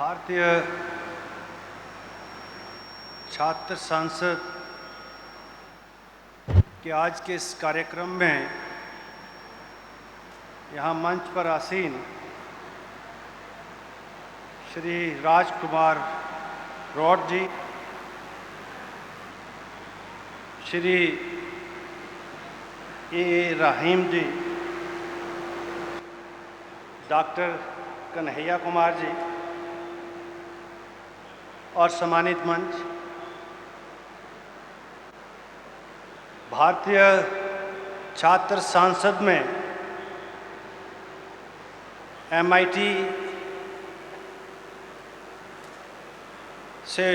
भारतीय छात्र संसद के आज के इस कार्यक्रम में यहाँ मंच पर आसीन श्री राजकुमार रॉड जी, श्री ए रहीम जी, डॉक्टर कन्हैया कुमार जी और सम्मानित मंच, भारतीय छात्र संसद में MIT से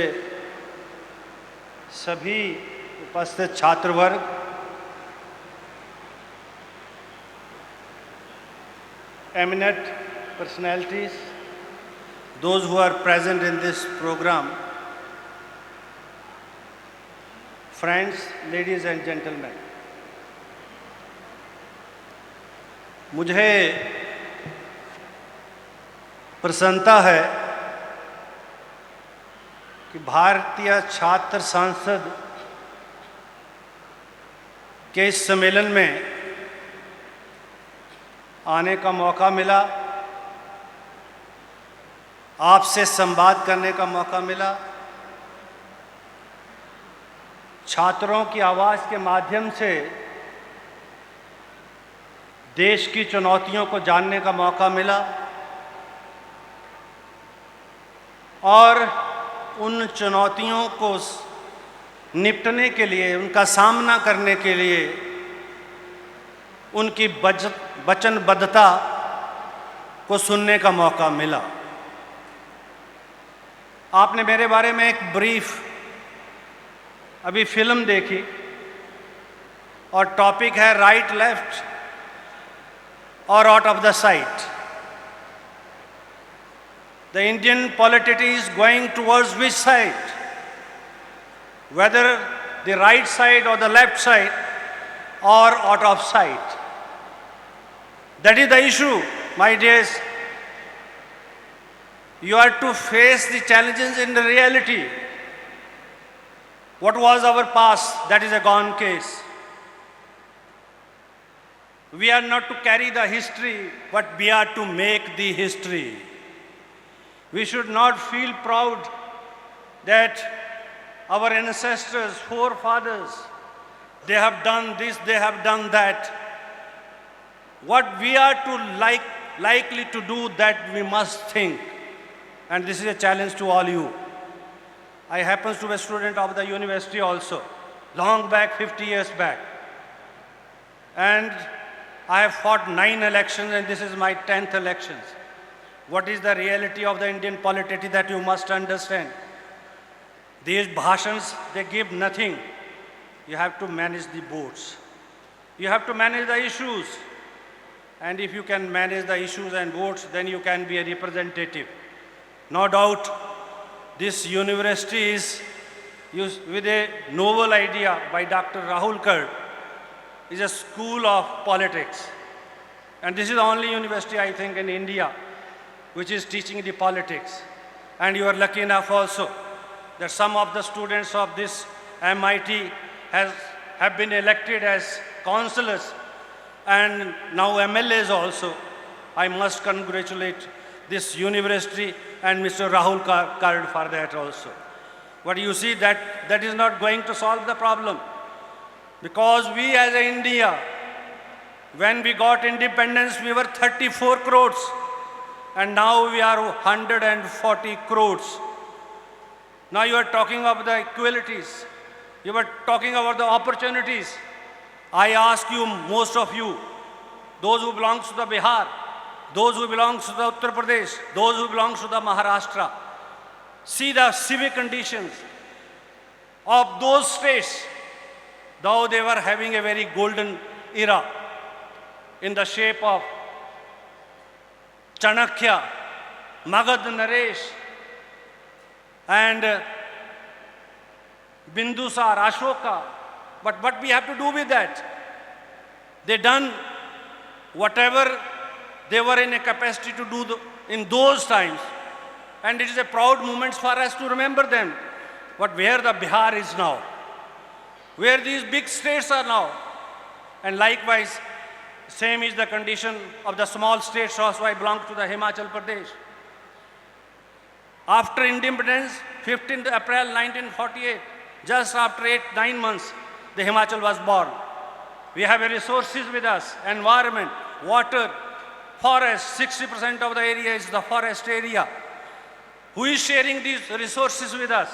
सभी उपस्थित छात्र वर्ग, eminent personalities, those who are present in this program, friends, ladies and gentlemen, मुझे प्रसन्नता है कि भारतीय छात्र संसद के इस सम्मेलन में आने का मौका मिला, आपसे संवाद करने का मौका मिला, छात्रों की आवाज़ के माध्यम से देश की चुनौतियों को जानने का मौका मिला और उन चुनौतियों को निपटने के लिए, उनका सामना करने के लिए उनकी वचनबद्धता को सुनने का मौका मिला। आपने मेरे बारे में एक ब्रीफ अभी फिल्म देखी और टॉपिक है राइट लेफ्ट और out of the site. The Indian politics is going towards which side, whether the right side और the left side or out of sight. That is the issue, my dears. You are to face the challenges in the reality. What was our past? That is a gone case. We are not to carry the history, but we are to make the history. We should not feel proud that our ancestors, forefathers, they have done this, they have done that. What we are to likely to do, that we must think. And this is a challenge to all you. I happen to be a student of the university also, long back, 50 years back. And I have fought 9 elections and this is my 10th elections. What is the reality of the Indian polity that you must understand? These bhashans, they give nothing. You have to manage the boards. You have to manage the issues. And if you can manage the issues and votes, then you can be a representative. No doubt, this university is with a novel idea by Dr. Rahul Kar, is a school of politics. And this is the only university, I think, in India which is teaching the politics. And you are lucky enough also that some of the students of this MIT have been elected as councillors and now MLAs also. I must congratulate this university and Mr. Rahul Kard for that also. But you see that is not going to solve the problem, because we as India, when we got independence, we were 34 crores and now we are 140 crores. Now you are talking about the equalities. You were talking about the opportunities. I ask you, most of you, those who belong to the Bihar, those who belong to the Uttar Pradesh, those who belong to the Maharashtra, see the civic conditions of those states, though they were having a very golden era in the shape of Chanakya, Magad Naresh, and Bindusar, Ashoka. But what we have to do with that? They done whatever they were in a capacity to do in those times. and it is a proud moment for us to remember them. But where the Bihar is now, where these big states are now, and likewise, same is the condition of the small states also. I belong to the Himachal Pradesh. After independence, 15th April 1948, just after 8-9 months, the Himachal was born. We have resources with us, environment, water, forest. 60% of the area is the forest area. Who is sharing these resources with us?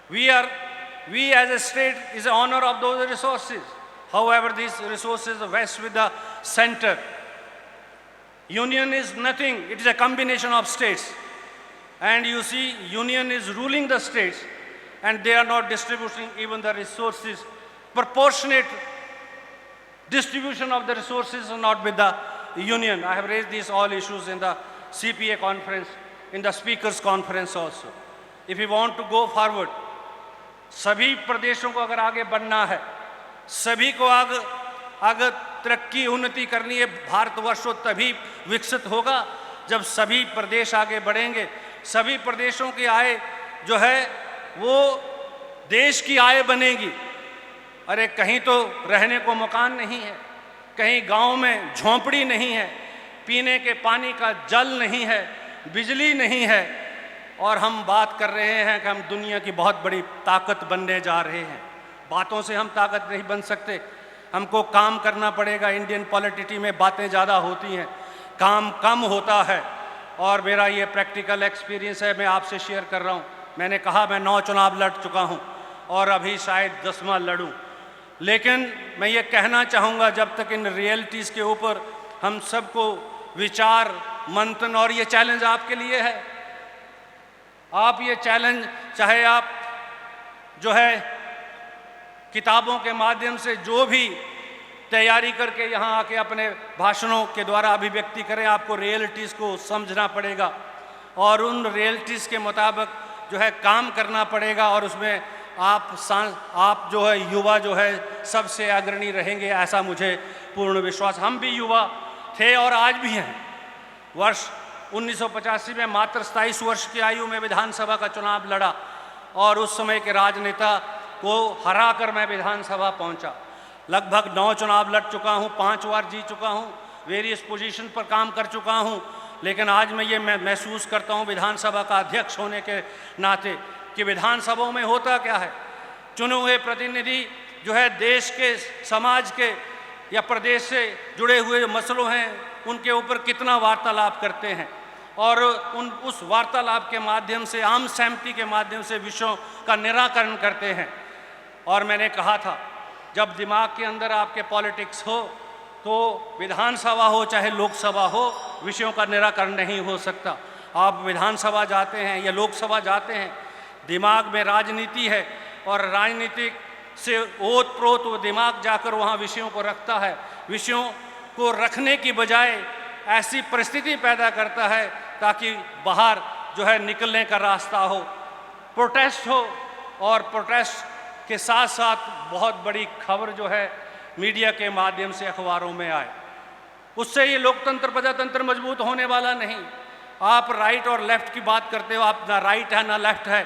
We as a state is the owner of those resources. However, these resources vest with the center. Union is nothing, it is a combination of states. And you see, union is ruling the states, and they are not distributing even the resources. Proportionate distribution of the resources are not with the union. I have raised these all issues in the CPA conference, in the speakers conference also. If we want to go forward, सभी प्रदेशों को अगर आगे बढ़ना है, सभी को आगे तरक्की उन्नति करनी है, भारतवर्ष तभी विकसित होगा जब सभी प्रदेश आगे बढ़ेंगे। सभी प्रदेशों की आय जो है वो देश की आय बनेगी। अरे कहीं तो रहने को मकान नहीं है, कहीं गांव में झोंपड़ी नहीं है, पीने के पानी का जल नहीं है, बिजली नहीं है, और हम बात कर रहे हैं कि हम दुनिया की बहुत बड़ी ताकत बनने जा रहे हैं। बातों से हम ताकत नहीं बन सकते, हमको काम करना पड़ेगा। इंडियन पॉलिटिक्स में बातें ज़्यादा होती हैं, काम कम होता है। और मेरा ये प्रैक्टिकल एक्सपीरियंस है, मैं आपसे शेयर कर रहा हूँ। मैंने कहा मैं 9 चुनाव लड़ चुका हूँ और अभी शायद 10वां लड़ूँ, लेकिन मैं ये कहना चाहूँगा जब तक इन रियलिटीज़ के ऊपर हम सबको विचार मंथन, और ये चैलेंज आपके लिए है, आप ये चैलेंज चाहे आप जो है किताबों के माध्यम से जो भी तैयारी करके यहाँ आके अपने भाषणों के द्वारा अभिव्यक्ति करें, आपको रियलिटीज़ को समझना पड़ेगा और उन रियलिटीज़ के मुताबिक जो है काम करना पड़ेगा। और उसमें आप जो है युवा जो है सबसे अग्रणी रहेंगे, ऐसा मुझे पूर्ण विश्वास। हम भी युवा थे और आज भी हैं। वर्ष 1985 में मात्र 27 वर्ष की आयु में विधानसभा का चुनाव लड़ा और उस समय के राजनेता को हराकर मैं विधानसभा पहुंचा। लगभग 9 चुनाव लड़ चुका हूं, 5 बार जीत चुका हूं, वेरियस पोजीशन पर काम कर चुका हूं, लेकिन आज मैं ये महसूस करता हूं विधानसभा का अध्यक्ष होने के नाते कि विधानसभाओं में होता क्या है। चुने हुए प्रतिनिधि जो है देश के, समाज के या प्रदेश से जुड़े हुए जो मसलों हैं उनके ऊपर कितना वार्तालाप करते हैं और उस वार्तालाप के माध्यम से, आम सहमति के माध्यम से विषयों का निराकरण करते हैं। और मैंने कहा था जब दिमाग के अंदर आपके पॉलिटिक्स हो तो विधानसभा हो चाहे लोकसभा हो, विषयों का निराकरण नहीं हो सकता। आप विधानसभा जाते हैं या लोकसभा जाते हैं, दिमाग में राजनीति है और राजनीति से ओत-प्रोत वो दिमाग जाकर वहाँ विषयों को रखता है। विषयों को रखने की बजाय ऐसी परिस्थिति पैदा करता है ताकि बाहर जो है निकलने का रास्ता हो, प्रोटेस्ट हो, और प्रोटेस्ट के साथ साथ बहुत बड़ी खबर जो है मीडिया के माध्यम से अखबारों में आए। उससे ये लोकतंत्र प्रजातंत्र मजबूत होने वाला नहीं। आप राइट और लेफ्ट की बात करते हो, आप ना राइट है ना लेफ्ट है।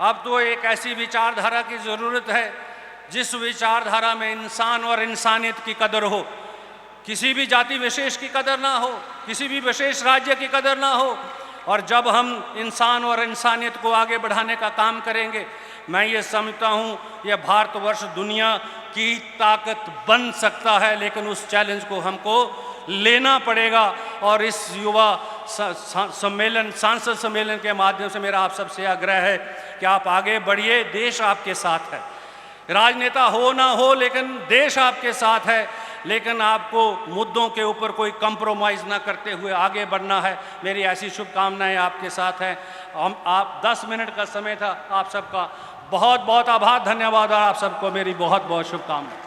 अब तो एक ऐसी विचारधारा की ज़रूरत है जिस विचारधारा में इंसान और इंसानियत की कदर हो, किसी भी जाति विशेष की कदर ना हो, किसी भी विशेष राज्य की कदर ना हो। और जब हम इंसान और इंसानियत को आगे बढ़ाने का काम करेंगे, मैं ये समझता हूँ ये भारतवर्ष दुनिया की ताकत बन सकता है, लेकिन उस चैलेंज को हमको लेना पड़ेगा। और इस युवा सम्मेलन, सांसद सम्मेलन के माध्यम से मेरा आप सबसे आग्रह है कि आप आगे बढ़िए, देश आपके साथ है। राजनेता हो ना हो लेकिन देश आपके साथ है, लेकिन आपको मुद्दों के ऊपर कोई कंप्रोमाइज़ ना करते हुए आगे बढ़ना है। मेरी ऐसी शुभकामनाएं आपके साथ हैं। आप 10 मिनट का समय था, आप सबका बहुत बहुत आभार, धन्यवाद, और आप सबको मेरी बहुत बहुत शुभकामनाएं।